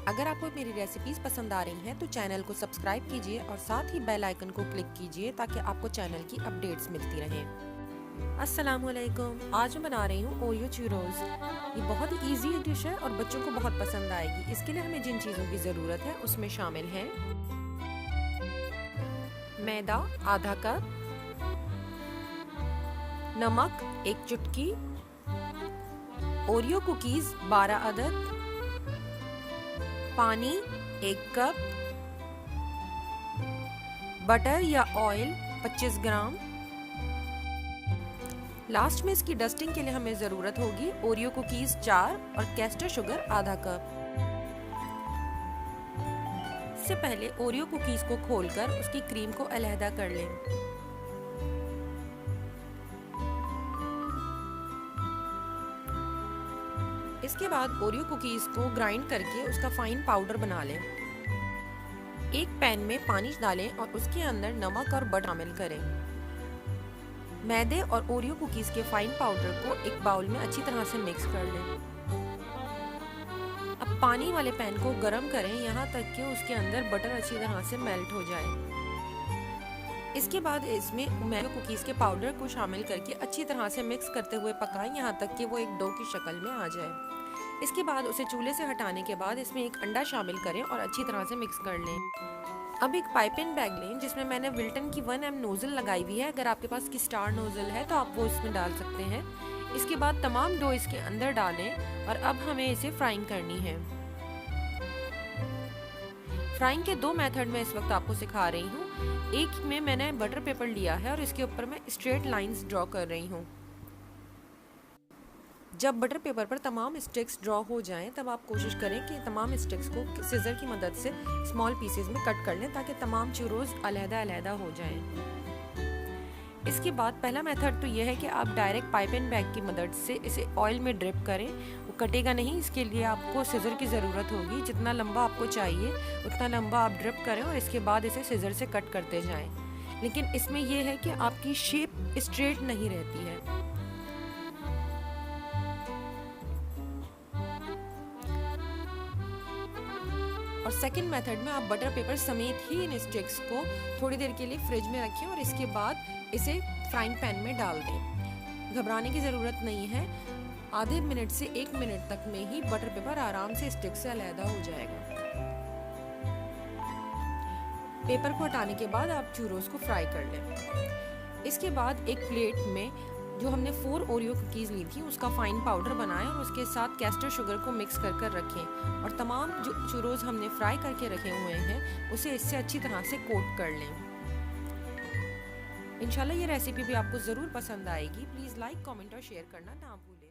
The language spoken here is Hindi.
अगर आपको मेरी रेसिपीज़ पसंद आ रही हैं तो चैनल को सब्सक्राइब कीजिए और साथ ही बेल आइकन को क्लिक कीजिए ताकि आपको चैनल की अपडेट्स मिलती रहें। अस्सलामुअलैकुम, आज मैं बना रही हूँ ओरियो चूरोज़। ये बहुत ही ईजी डिश है और बच्चों को बहुत पसंद आएगी। इसके लिए हमें जिन चीज़ों की ज़रूरत है उसमें शामिल है मैदा आधा कप, नमक 1 चुटकी, ओरियो कुकीज़ 12 अदद, पानी 1 कप, बटर या ऑयल 25 ग्राम। लास्ट में इसकी डस्टिंग के लिए हमें ज़रूरत होगी ओरियो कुकीज़ 4 और कैस्टर शुगर आधा कप। इससे पहले ओरियो कुकीज़ को खोलकर उसकी क्रीम को अलहदा कर लें। इसके बाद ओरियो कुकीज़ को ग्राइंड करके उसका फाइन पाउडर बना लें। एक पैन में पानी डालें और उसके अंदर नमक और बटर शामिल करें। मैदे और ओरियो कुकीज़ के फाइन पाउडर को एक बाउल में अच्छी तरह से मिक्स कर लें। अब पानी वाले पैन को गरम करें यहाँ तक कि उसके अंदर बटर अच्छी तरह से मेल्ट हो जाए। इसके बाद इसमें मैदे कुकीज़ के पाउडर को शामिल करके अच्छी तरह से मिक्स करते हुए पकाएं यहाँ तक कि वो एक डो की शक्ल में आ जाए। इसके बाद उसे चूल्हे से हटाने के बाद इसमें एक अंडा शामिल करें और अच्छी तरह से मिक्स कर लें। अब एक पाइपिंग बैग लें जिसमें मैंने विल्टन की 1M नोज़ल लगाई हुई है। अगर आपके पास की स्टार नोज़ल है तो आप वो इसमें डाल सकते हैं। इसके बाद तमाम डो इसके अंदर डालें और अब हमें इसे फ्राइंग करनी है। फ्राइंग के 2 मेथड में इस वक्त आपको सिखा रही हूँ। एक में मैंने बटर पेपर लिया है और इसके ऊपर मैं स्ट्रेट लाइंस ड्रॉ कर रही हूँ। जब बटर पेपर पर तमाम स्टिक्स ड्रॉ हो जाएं तब आप कोशिश करें कि तमाम स्टिक्स को सिजर की मदद से स्मॉल पीसेस में कट कर लें ताकि तमाम चूरोज़ अलहदा हो जाएं। इसके बाद पहला मेथड तो यह है कि आप डायरेक्ट पाइप एंड बैग की मदद से इसे ऑयल में ड्रिप करें। वो कटेगा नहीं, इसके लिए आपको सिजर की ज़रूरत होगी। जितना लंबा आपको चाहिए उतना लंबा आप ड्रिप करें और इसके बाद इसे सिजर से कट करते जाएं। लेकिन इसमें यह है कि आपकी शेप स्ट्रेट नहीं रहती है। और सेकंड मेथड में आप बटर पेपर समेत ही इन स्टिक्स को थोड़ी देर के लिए फ्रिज में रखें और इसके बाद इसे फ्राइंग पैन में डाल दें। घबराने की ज़रूरत नहीं है, आधे मिनट से 1 मिनट तक में ही बटर पेपर आराम से स्टिक से अलहदा हो जाएगा। पेपर को हटाने के बाद आप चूरोज़ को फ्राई कर लें। इसके बाद एक प्लेट में जो हमने 4 ओरियो कुकीज़ ली थी उसका फाइन पाउडर बनाएं और उसके साथ कैस्टर शुगर को मिक्स कर रखें और तमाम जो चूरोज़ हमने फ्राई करके रखे हुए हैं उसे इससे अच्छी तरह से कोट कर लें। इंशाल्लाह ये रेसिपी भी आपको ज़रूर पसंद आएगी। प्लीज़ लाइक, कमेंट और शेयर करना ना भूलें।